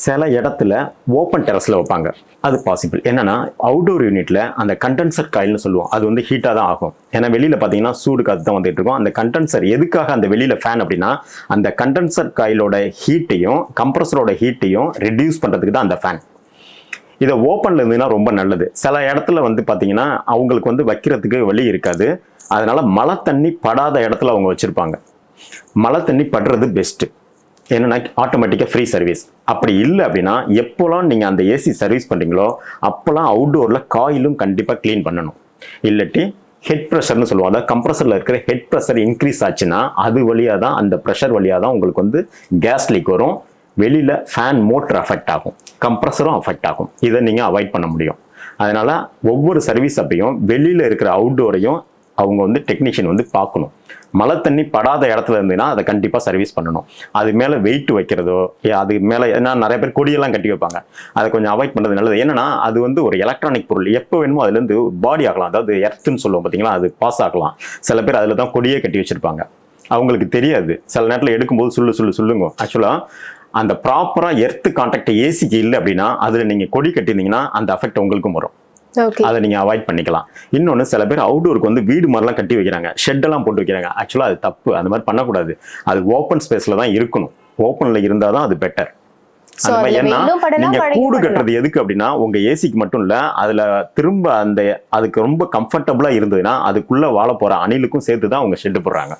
சில இடத்துல ஓப்பன் டெரஸில் வைப்பாங்க. அது பாசிபிள். என்னன்னா அவுடோர் யூனிட்ல அந்த கண்டென்சர் காயில்னு சொல்லுவோம். அது வந்து ஹீட்டாக தான் ஆகும். ஏன்னா வெளியில பார்த்தீங்கன்னா சூடு காத்து தான் வந்துட்டு இருக்கும். அந்த கண்டென்சர் எதுக்காக அந்த வெளியில ஃபேன் அப்படின்னா அந்த கண்டென்சர் காயிலோட ஹீட்டையும் கம்ப்ரஸரோட ஹீட்டையும் ரெடியூஸ் பண்ணுறதுக்கு தான் அந்த ஃபேன். இதை ஓப்பன்ல இருந்ததுன்னா ரொம்ப நல்லது. சில இடத்துல வந்து பார்த்தீங்கன்னா அவங்களுக்கு வந்து வைக்கிறதுக்கு வழி இருக்காது. அதனால மழை தண்ணி படாத இடத்துல அவங்க வச்சிருப்பாங்க. மழை தண்ணி படுறது பெஸ்ட்டு. என்னன்னா ஆட்டோமேட்டிக்காக ஃப்ரீ சர்வீஸ். அப்படி இல்லை அப்படின்னா எப்போலாம் நீங்கள் அந்த ஏசி சர்வீஸ் பண்ணுறீங்களோ அப்போலாம் அவுட்டோரில் காயிலும் கண்டிப்பாக க்ளீன் பண்ணணும். இல்லாட்டி ஹெட் ப்ரெஷர்னு சொல்லுவோம். அதாவது கம்ப்ரஸரில் இருக்கிற ஹெட் ப்ரெஷர் இன்க்ரீஸ் ஆச்சுன்னா அது வழியாக தான், அந்த ப்ரெஷர் வழியாக தான் உங்களுக்கு வந்து கேஸ் லீக் வரும். வெளியில் ஃபேன் மோட்டர் அஃபெக்ட் ஆகும், கம்ப்ரஸரும் அஃபெக்ட் ஆகும். இதை நீங்கள் அவாய்ட் பண்ண முடியும். அதனால ஒவ்வொரு சர்வீஸ் அப்பையும் வெளியில் இருக்கிற அவுட்டோரையும் அவங்க வந்து டெக்னீஷியன் வந்து பார்க்கணும். மழை தண்ணி படாத இடத்துல இருந்ததுன்னா அதை கண்டிப்பாக சர்வீஸ் பண்ணணும். அது மேலே வெயிட் வைக்கிறதோ, அது மேலே ஏன்னா நிறைய பேர் கொடியெல்லாம் கட்டி வைப்பாங்க. அதை கொஞ்சம் அவாய்ட் பண்ணுறது நல்லது. ஏன்னா அது வந்து ஒரு எலக்ட்ரானிக் பொருள். எப்போ வேணுமோ அதுலேருந்து பாடி ஆகலாம். அதாவது எர்த்துன்னு சொல்லுவோம் பார்த்தீங்களா, அது பாஸ் ஆகலாம். சில பேர் அதில் தான் கொடியே கட்டி வச்சிருப்பாங்க. அவங்களுக்கு தெரியாது. சில நேரத்தில் எடுக்கும்போது சொல்லுங்க. ஆக்சுவலாக அந்த ப்ராப்பராக எர்த்து கான்டாக்ட் ஏசிக்கு இல்லை அப்படின்னா அதில் நீங்கள் கொடி கட்டியிருந்தீங்கன்னா அந்த அஃபெக்ட் உங்களுக்கும் வரும். அதை நீங்க அவாய்ட் பண்ணிக்கலாம். இன்னொன்று, சில பேர் அவுட்டோருக்கு வந்து வீடு மாதிரிலாம் கட்டி வைக்கிறாங்க, ஷெட்டெல்லாம் போட்டு வைக்கிறாங்க. ஆக்சுவலாக அது தப்பு. அந்த மாதிரி பண்ணக்கூடாது. அது ஓப்பன் ஸ்பேஸ்ல தான் இருக்கணும். ஓப்பன்ல இருந்தால் தான் அது பெட்டர். அந்த மாதிரி ஏன்னா நீங்க கூடு கட்டுறது எதுக்கு அப்படின்னா உங்க ஏசிக்கு மட்டும் இல்ல, அதுல திரும்ப அந்த அதுக்கு ரொம்ப கம்ஃபர்டபுளா இருந்ததுன்னா அதுக்குள்ள வாழ போற அணிலுக்கும் சேர்த்து தான் அவங்க ஷெட்டு போடுறாங்க.